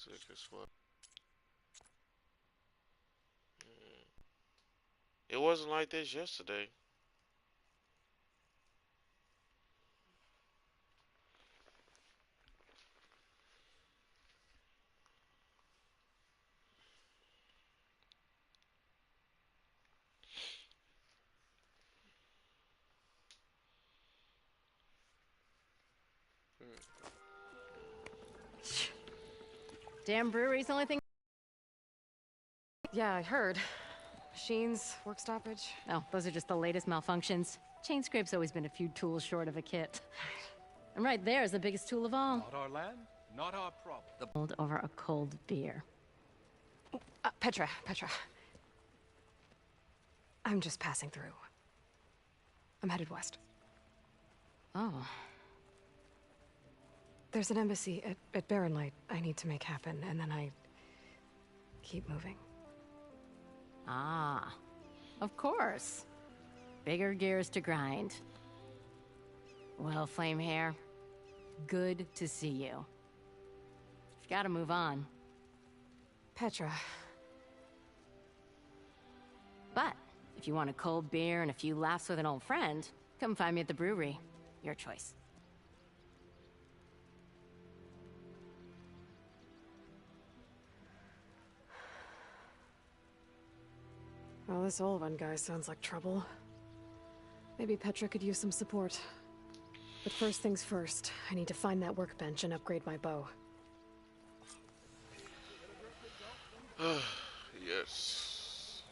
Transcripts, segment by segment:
music as well. It wasn't like this yesterday. Damn brewery's the only thing. Yeah, I heard. Machines, work stoppage. Oh, those are just the latest malfunctions. Chain scrape's always been a few tools short of a kit. And right there is the biggest tool of all. Not our land, not our problem. Hold over a cold beer. Petra. I'm just passing through. I'm headed west. Oh. There's an embassy at Barren Light I need to make happen, and then I keep moving. Ah. Of course. Bigger gears to grind. Well, Flamehair, good to see you. You've got to move on. Petra. But if you want a cold beer and a few laughs with an old friend, come find me at the brewery. Your choice. Well, this Olvan guy sounds like trouble. Maybe Petra could use some support. But first things first, I need to find that workbench and upgrade my bow. Yes.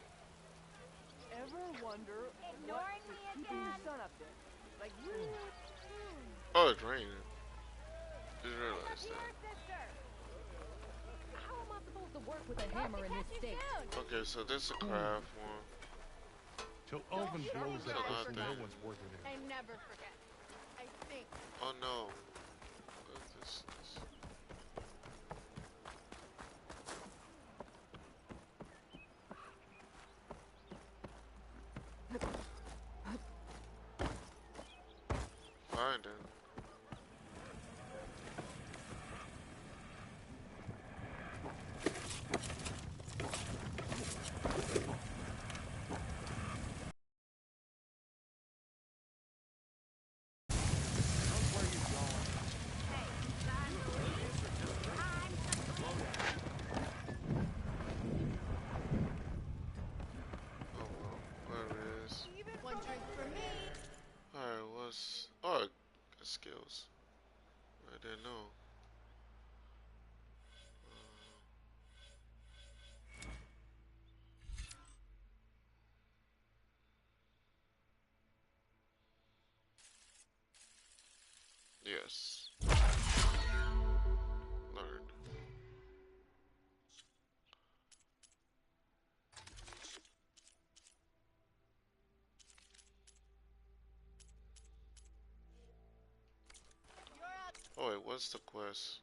Ever wonder ignoring me again? sun up there? Like Oh, it's raining. Just realized that. How am I supposed to work with a hammer in this state? Okay, so this is a craft one. Till Oven blows Till up, nothing. no one's working here. I never forget. I think. Oh no. What is this? Find it. Oh well, whatever it is. One drink for me. Alright, what's... Oh, got skills. I didn't know. Yes. Learned. Oh wait, what's the quest?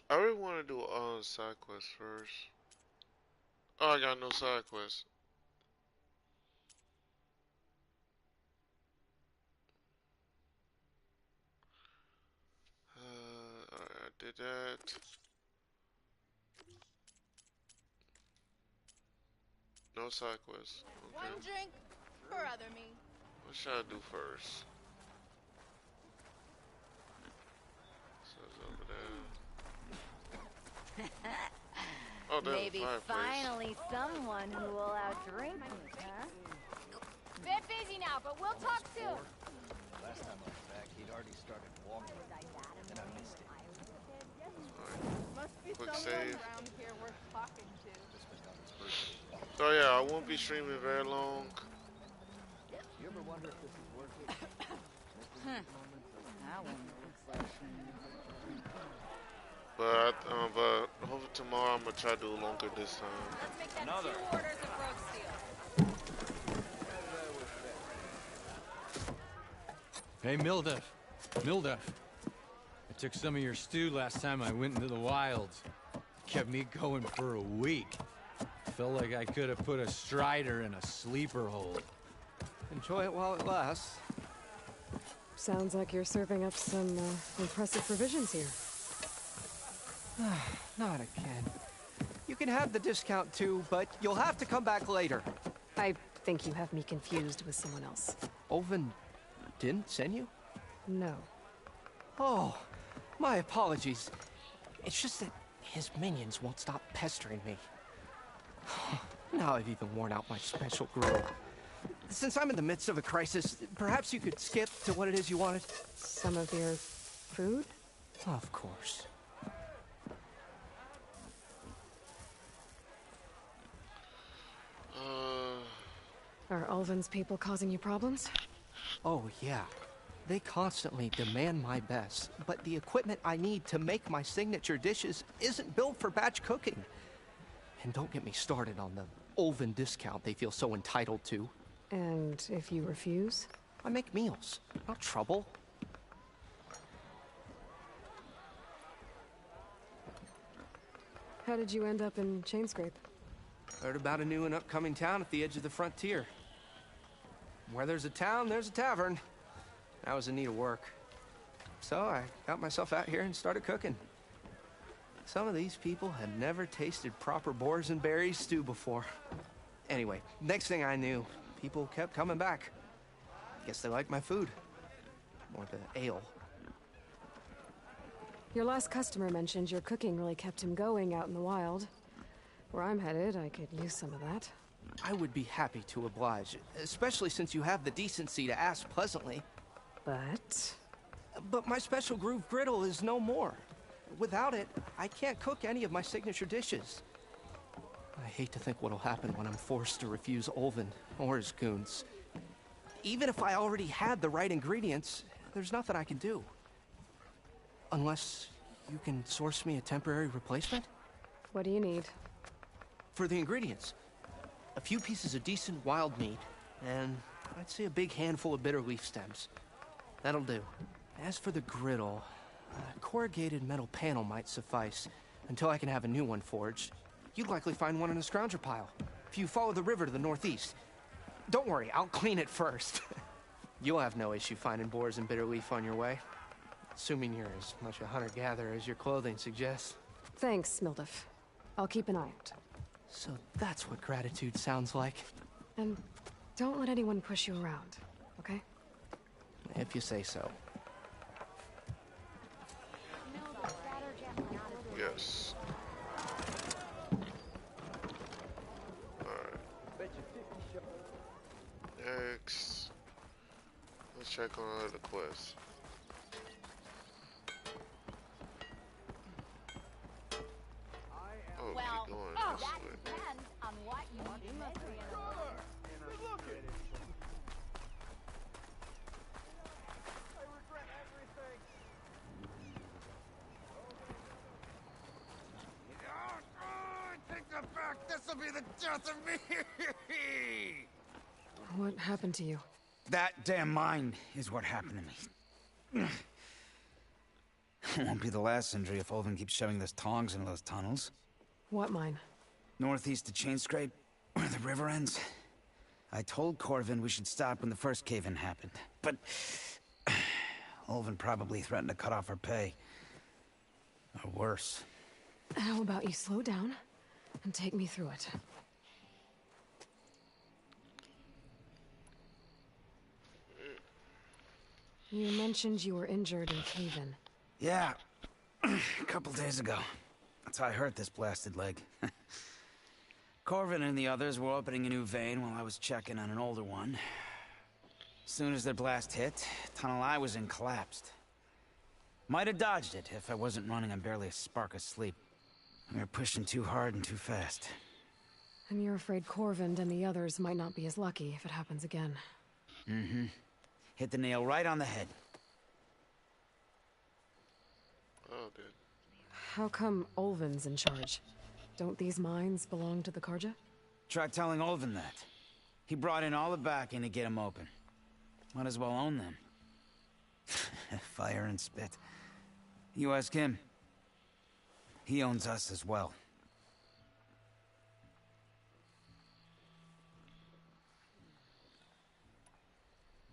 I really want to do side quest first. Oh, I got no side quest. Alright, I did that. No side quest. Okay. One drink for other me. What should I do first? So it's over there. Oh, there's Maybe a fireplace. finally someone who will outdrink me, huh? Bit busy now, but we'll talk soon. Last time I was back, he'd already started walking, and I missed it. Must be Quick someone save. around here worth talking to. This was on his birthday. So yeah, I won't be streaming very long. You ever wonder if this is worth it? That one looks like But hopefully tomorrow I'm gonna try to do longer this time. Let's make that Another. 2 orders of road steel. Hey, Mildef. I took some of your stew last time I went into the wilds. Kept me going for a week. Felt like I could have put a strider in a sleeper hold. Enjoy it while it lasts. Sounds like you're serving up some impressive provisions here. Not again. You can have the discount too, but you'll have to come back later. I think you have me confused with someone else. Olvin didn't send you? No. Oh, my apologies. It's just that his minions won't stop pestering me. Now I've even worn out my special grill. Since I'm in the midst of a crisis, perhaps you could skip to what it is you wanted? Some of your food? Of course. Are Ulvin's people causing you problems? Oh, yeah. They constantly demand my best, but the equipment I need to make my signature dishes isn't built for batch cooking. And don't get me started on the Ulvin discount they feel so entitled to. And if you refuse? I make meals, not trouble. How did you end up in Chainscrape? Heard about a new and upcoming town at the edge of the frontier. Where there's a town, there's a tavern. I was in need of work. So I got myself out here and started cooking. Some of these people had never tasted proper boars and berries stew before. Anyway, next thing I knew, people kept coming back. Guess they liked my food. Or the ale. Your last customer mentioned your cooking really kept him going out in the wild. Where I'm headed, I could use some of that. I would be happy to oblige, especially since you have the decency to ask pleasantly. But my special groove griddle is no more. Without it, I can't cook any of my signature dishes. I hate to think what'll happen when I'm forced to refuse Ulvin or his goons. Even if I already had the right ingredients, there's nothing I can do. Unless you can source me a temporary replacement? What do you need? For the ingredients, a few pieces of decent wild meat, and I'd say a big handful of bitter leaf stems. That'll do. As for the griddle, a corrugated metal panel might suffice until I can have a new one forged. You'd likely find one in a scrounger pile, if you follow the river to the northeast. Don't worry, I'll clean it first. You'll have no issue finding boars and bitter leaf on your way. Assuming you're as much a hunter-gatherer as your clothing suggests. Thanks, Mildef. I'll keep an eye out. So that's what gratitude sounds like. And don't let anyone push you around, okay? If you say so. Yes. Alright. Next. Let's check on another quest. Oh, keep going this That way. depends on what you need measuring. Take that back! This'll be the death of me! What happened to you? That damn mine is what happened to me. It won't be the last injury if Ulvin keeps shoving those tongs into those tunnels. What mine? Northeast of Chainscrape, where the river ends. I told Corvin we should stop when the first cave-in happened, but Ulvin probably threatened to cut off our pay. Or worse. How about you slow down and take me through it? You mentioned you were injured in cave-in. Yeah, a couple days ago. That's how I hurt this blasted leg. Corvin and the others were opening a new vein while I was checking on an older one. As soon as their blast hit, tunnel I was in collapsed. Might have dodged it if I wasn't running on barely a spark of sleep. We were pushing too hard and too fast. And you're afraid Corvin and the others might not be as lucky if it happens again. Mm-hmm. Hit the nail right on the head. Oh, good. How come Ulvin's in charge? Don't these mines belong to the Karja? Try telling Ulvin that. He brought in all the backing to get them open. Might as well own them. Fire and spit. You ask him. He owns us as well.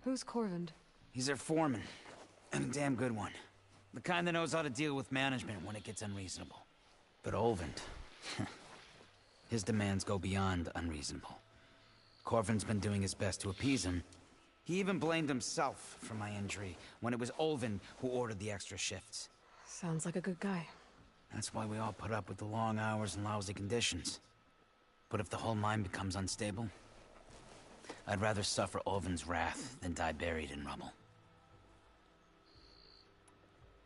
Who's Corvin? He's their foreman. And a damn good one. The kind that knows how to deal with management when it gets unreasonable. But Olvent... his demands go beyond unreasonable. Corvin's been doing his best to appease him. He even blamed himself for my injury, when it was Olvin who ordered the extra shifts. Sounds like a good guy. That's why we all put up with the long hours and lousy conditions. But if the whole mine becomes unstable, I'd rather suffer Olvin's wrath than die buried in rubble.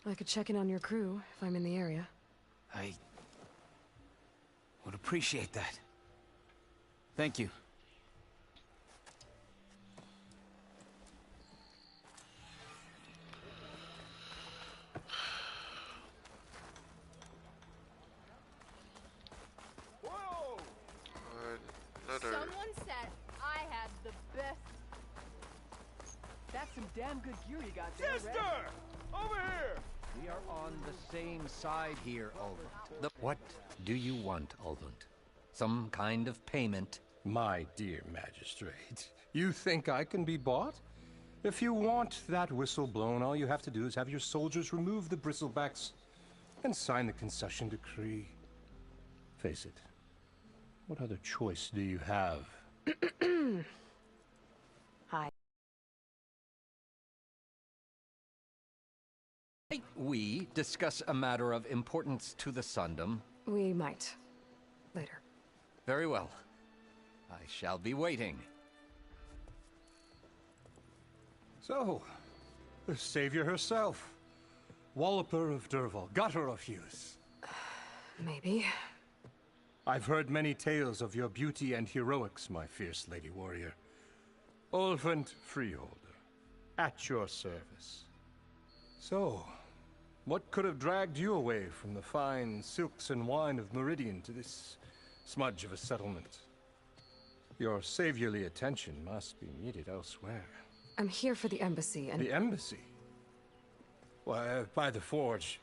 I could check in on your crew if I'm in the area. I would appreciate that. Thank you. Whoa! Another. Someone said I had the best. That's some damn good gear you got there, Sister! Red. Over here! We are on the same side here, Ulvund. What do you want, Ulvund? Some kind of payment? My dear magistrate, you think I can be bought? If you want that whistle blown, all you have to do is have your soldiers remove the bristlebacks and sign the concession decree. Face it, what other choice do you have? Hi. Might we discuss a matter of importance to the Sundom? We might. Later. Very well. I shall be waiting. So, the savior herself. Walloper of Derval, gutter of youth. Maybe. I've heard many tales of your beauty and heroics, my fierce lady warrior. Olvent Freeholder, at your service. So, what could have dragged you away from the fine silks and wine of Meridian to this smudge of a settlement? Your saviorly attention must be needed elsewhere. I'm here for the embassy and... The embassy? Why, by the forge,